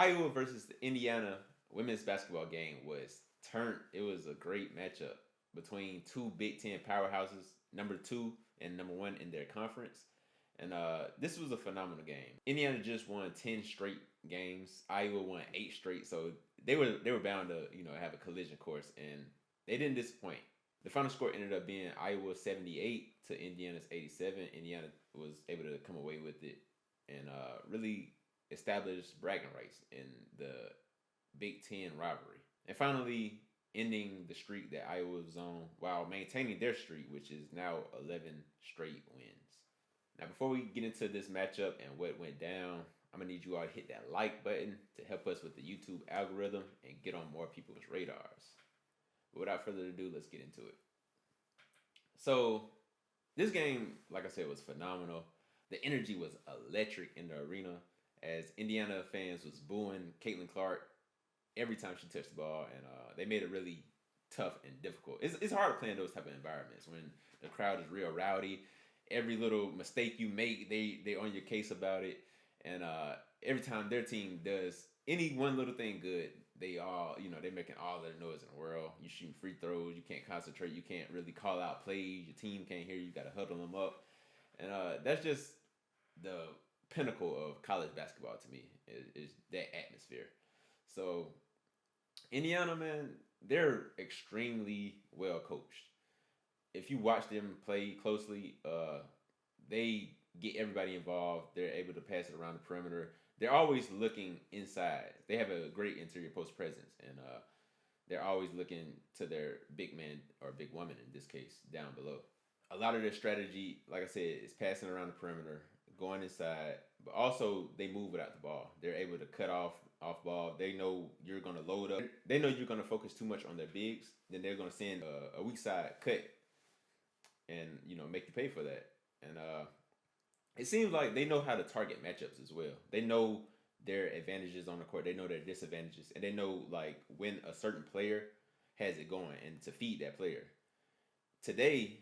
Iowa versus the Indiana women's basketball game was turned. It was a great matchup between two Big Ten powerhouses, number two and number one in their conference. And this was a phenomenal game. Indiana just won 10 straight games. Iowa won 8 straight. So they were bound to have a collision course, and they didn't disappoint. The final score ended up being Iowa 78 to Indiana's 87. Indiana was able to come away with it and really establish bragging rights in the Big Ten rivalry. And finally, ending the streak that Iowa was on while maintaining their streak, which is now 11 straight wins. Now, before we get into this matchup and what went down, I'm going to need you all to hit that like button to help us with the YouTube algorithm and get on more people's radars. But without further ado, let's get into it. So, this game, like I said, was phenomenal. The energy was electric in the arena as Indiana fans was booing Caitlin Clark every time she touched the ball, and they made it really tough and difficult. It's hard to play in those type of environments when the crowd is real rowdy. Every little mistake you make, they on your case about it, and every time their team does any one little thing good, they all they're making all the noise in the world. You shooting free throws, you can't concentrate, you can't really call out plays. Your team can't hear you. You got to huddle them up, and that's just the pinnacle of college basketball to me is that atmosphere. So Indiana, man, they're extremely well coached. If you watch them play closely, they get everybody involved. They're able to pass it around the perimeter. They're always looking inside. They have a great interior post presence, and they're always looking to their big man or big woman in this case down below. A lot of their strategy, like I said, is passing around the perimeter, going inside, but also they move without the ball. They're able to cut off ball. They know you're going to load up. They know you're going to focus too much on their bigs. Then they're going to send a weak side cut and make you pay for that. And it seems like they know how to target matchups as well. They know their advantages on the court. They know their disadvantages, and they know like when a certain player has it going and to feed that player. Today,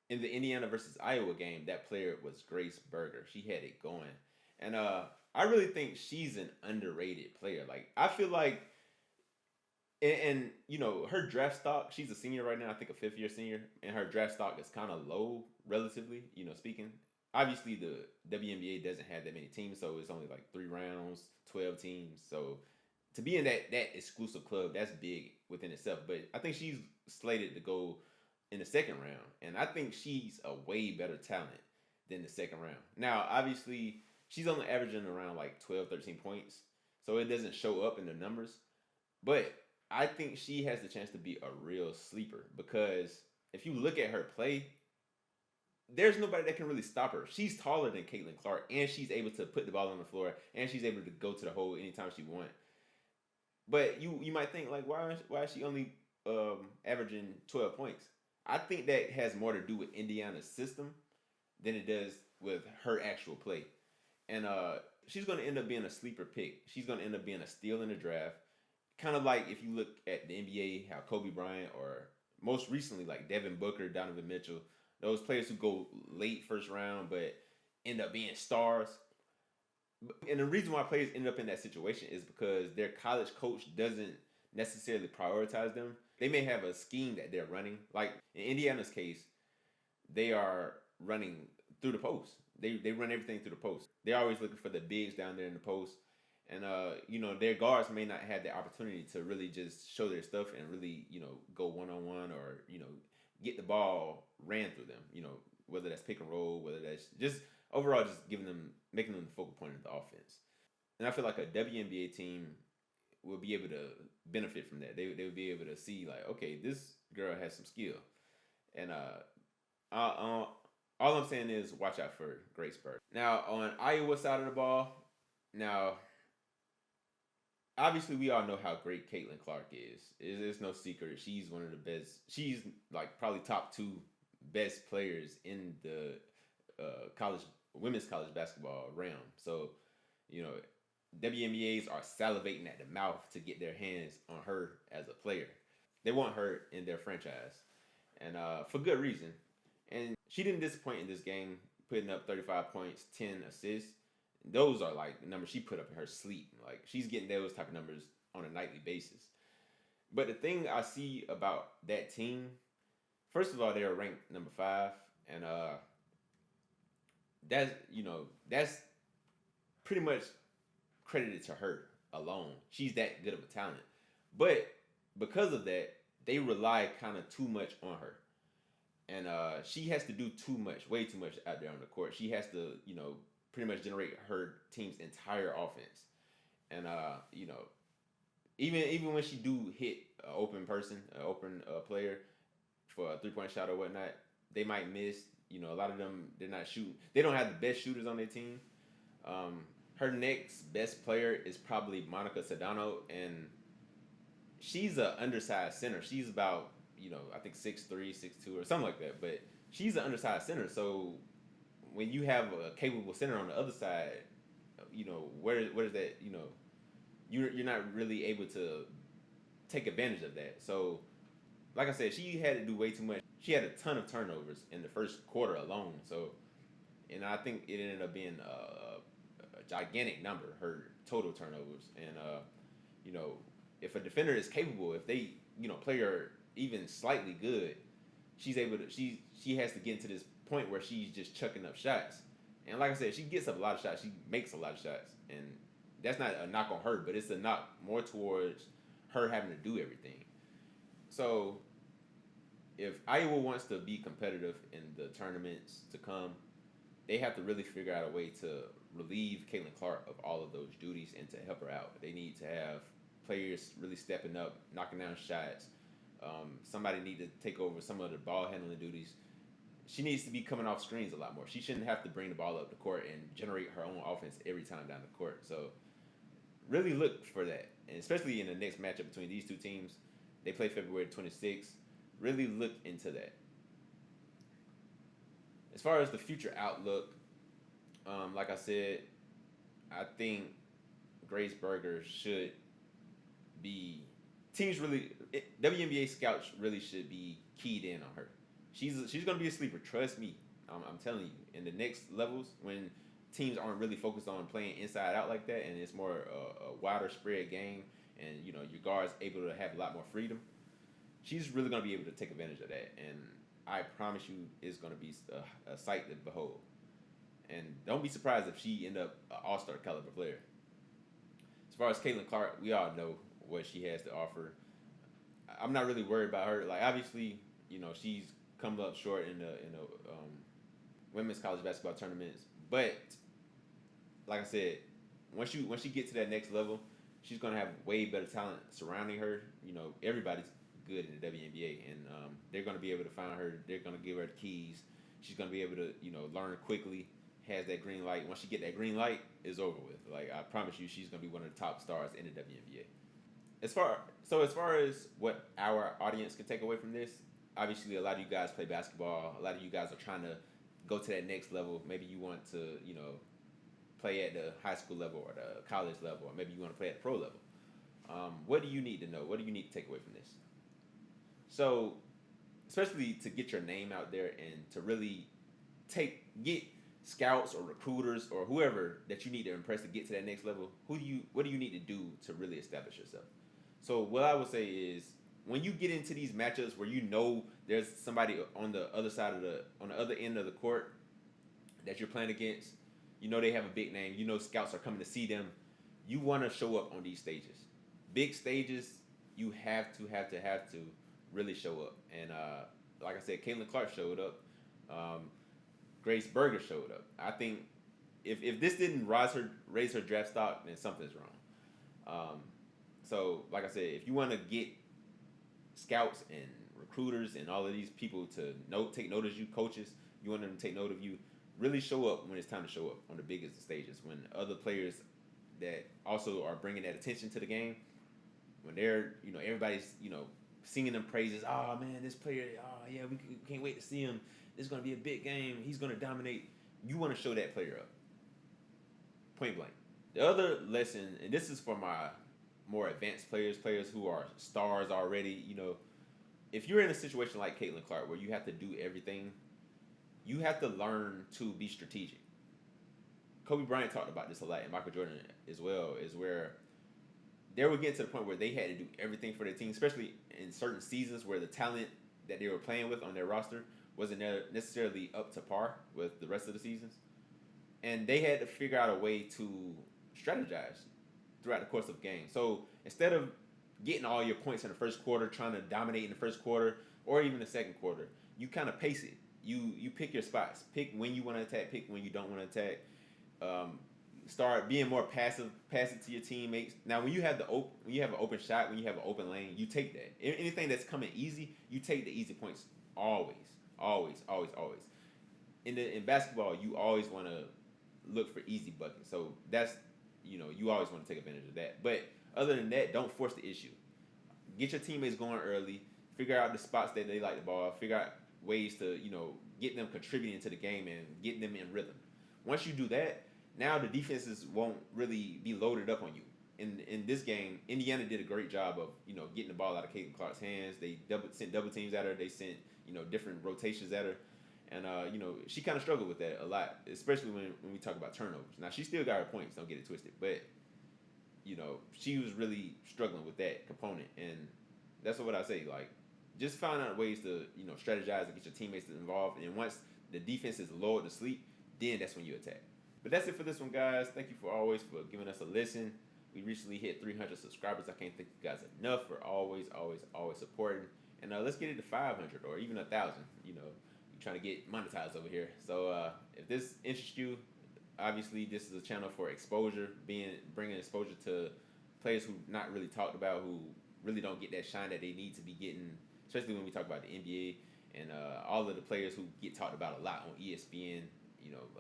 in the Indiana versus Iowa game, that player was Grace Berger. She had it going, and I really think she's an underrated player. Like I feel like, and her draft stock. She's a senior right now. I think a fifth year senior, and her draft stock is kind of low relatively. Speaking. Obviously, the WNBA doesn't have that many teams, so it's only like 3 rounds, 12 teams. So to be in that exclusive club, that's big within itself. But I think she's slated to go in the second round, and I think she's a way better talent than the second round. Now, obviously, she's only averaging around like 12, 13 points, so it doesn't show up in the numbers. But I think she has the chance to be a real sleeper because if you look at her play, there's nobody that can really stop her. She's taller than Caitlin Clark, and she's able to put the ball on the floor, and she's able to go to the hole anytime she wants. But you might think like, why is she only averaging 12 points? I think that has more to do with Indiana's system than it does with her actual play. And she's going to end up being a sleeper pick. She's going to end up being a steal in the draft. Kind of like if you look at the NBA, how Kobe Bryant or most recently like Devin Booker, Donovan Mitchell, those players who go late first round but end up being stars. And the reason why players end up in that situation is because their college coach doesn't necessarily prioritize them. They may have a scheme that they're running. Like in Indiana's case, they are running through the post. They run everything through the post. They're always looking for the bigs down there in the post. And their guards may not have the opportunity to really just show their stuff and really, go one-on-one or, get the ball ran through them, whether that's pick and roll, whether that's just overall just making them the focal point of the offense. And I feel like a WNBA team will be able to benefit from that. They would be able to see like, okay, this girl has some skill. And all I'm saying is watch out for Grace Berger. Now on Iowa side of the ball, now obviously we all know how great Caitlin Clark is. It's no secret. She's one of the best. She's like probably top 2 best players in the women's college basketball realm. So, WNBAs are salivating at the mouth to get their hands on her as a player. They want her in their franchise, and for good reason. And she didn't disappoint in this game, putting up 35 points, 10 assists. Those are like the numbers she put up in her sleep. Like she's getting those type of numbers on a nightly basis. But the thing I see about that team, first of all, they're ranked number 5, and that's pretty much credited to her alone. She's that good of a talent. But because of that, they rely kind of too much on her. And she has to do too much, way too much out there on the court. She has to, pretty much generate her team's entire offense. And even when she do hit an open person, an open player for a 3-point shot or whatnot, they might miss. A lot of them they're not shooting. They don't have the best shooters on their team. Her next best player is probably Monica Sedano, and she's an undersized center. She's about I think 6'3", 6'2", or something like that. But she's an undersized center. So when you have a capable center on the other side, where is that? You're not really able to take advantage of that. So, like I said, she had to do way too much. She had a ton of turnovers in the first quarter alone. So, and I think it ended up being a gigantic number, her total turnovers. And if a defender is capable, if they play her even slightly good, she's able to. She has to get into this point where she's just chucking up shots. And like I said, she gets up a lot of shots. She makes a lot of shots, and that's not a knock on her, but it's a knock more towards her having to do everything. So if Iowa wants to be competitive in the tournaments to come, they have to really figure out a way to relieve Caitlin Clark of all of those duties and to help her out. They need to have players really stepping up, knocking down shots. Somebody need to take over some of the ball handling duties. She needs to be coming off screens a lot more. She shouldn't have to bring the ball up the court and generate her own offense every time down the court. So really look for that, and especially in the next matchup between these two teams. They play February 26th. Really look into that. As far as the future outlook, like I said, I think Grace Berger should be WNBA scouts really should be keyed in on her. She's going to be a sleeper. Trust me. I'm telling you. In the next levels, when teams aren't really focused on playing inside out like that, and it's more a wider spread game, and your guards able to have a lot more freedom, she's really going to be able to take advantage of that. And I promise you, it's going to be a sight to behold. And don't be surprised if she end up an all-star caliber player. As far as Caitlin Clark, we all know what she has to offer. I'm not really worried about her. Like obviously, she's come up short in the women's college basketball tournaments, but like I said, once she gets to that next level, she's gonna have way better talent surrounding her. Everybody's good in the WNBA, and they're gonna be able to find her. They're gonna give her the keys. She's gonna be able to learn quickly. Has that green light. Once she get that green light, it's over with. Like I promise you, she's gonna be one of the top stars in the WNBA. As far as what our audience can take away from this, obviously a lot of you guys play basketball. A lot of you guys are trying to go to that next level. Maybe you want to play at the high school level or the college level, or maybe you want to play at the pro level. What do you need to know? What do you need to take away from this? So, especially to get your name out there and to really get scouts or recruiters or whoever that you need to impress to get to that next level, what do you need to do to really establish yourself? So what I would say is, when you get into these matchups where there's somebody on the other end of the court that you're playing against, they have a big name, scouts are coming to see them, you want to show up on these stages. Big stages, you have to really show up. And like I said, Caitlin Clark showed up. Grace Berger showed up. I think if this didn't raise her draft stock, then something's wrong. So like I said, if you want to get scouts and recruiters and all of these people to take note of you, coaches, you want them to take note of you, really show up when it's time to show up on the biggest stages, when other players that also are bringing that attention to the game, when they're, everybody's, singing them praises. Oh man, this player, oh yeah, we can't wait to see him. This is going to be a big game. He's going to dominate. You want to show that player up. Point blank. The other lesson, and this is for my more advanced players who are stars already, if you're in a situation like Caitlin Clark where you have to do everything, you have to learn to be strategic. Kobe Bryant talked about this a lot, and Michael Jordan as well, is where they were getting to the point where they had to do everything for their team, especially in certain seasons where the talent that they were playing with on their roster wasn't necessarily up to par with the rest of the seasons. And they had to figure out a way to strategize throughout the course of the game. So instead of getting all your points in the first quarter, trying to dominate in the first quarter or even the second quarter, you kind of pace it. You pick your spots. Pick when you want to attack. Pick when you don't want to attack. Start being more passive to your teammates. Now, when you have an open shot, when you have an open lane, you take that. Anything that's coming easy, you take the easy points. Always, always, always, always. In basketball, you always want to look for easy buckets. So that's you always want to take advantage of that. But other than that, don't force the issue. Get your teammates going early. Figure out the spots that they like the ball. Figure out ways to get them contributing to the game and get them in rhythm. Once you do that, now the defenses won't really be loaded up on you. In this game, Indiana did a great job of getting the ball out of Caitlin Clark's hands. They sent double teams at her. They sent different rotations at her, and she kind of struggled with that a lot, especially when we talk about turnovers. Now she still got her points. Don't get it twisted, but she was really struggling with that component, and that's what I say. Like, just find out ways to strategize and get your teammates involved. And once the defense is lulled to sleep, then that's when you attack. But that's it for this one, guys. Thank you for giving us a listen. We recently hit 300 subscribers. I can't thank you guys enough for always supporting. And let's get it to 500 or even 1,000. We're trying to get monetized over here. So if this interests you, obviously this is a channel for exposure, bringing exposure to players who not really talked about, who really don't get that shine that they need to be getting, especially when we talk about the NBA and all of the players who get talked about a lot on ESPN.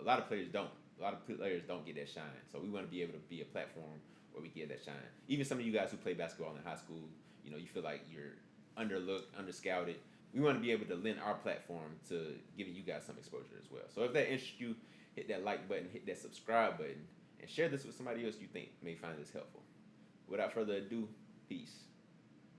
A lot of players don't. A lot of players don't get that shine. So we want to be able to be a platform where we get that shine. Even some of you guys who play basketball in high school, you feel like you're underlooked, underscouted. We want to be able to lend our platform to giving you guys some exposure as well. So if that interests you, hit that like button, hit that subscribe button, and share this with somebody else you think may find this helpful. Without further ado, peace.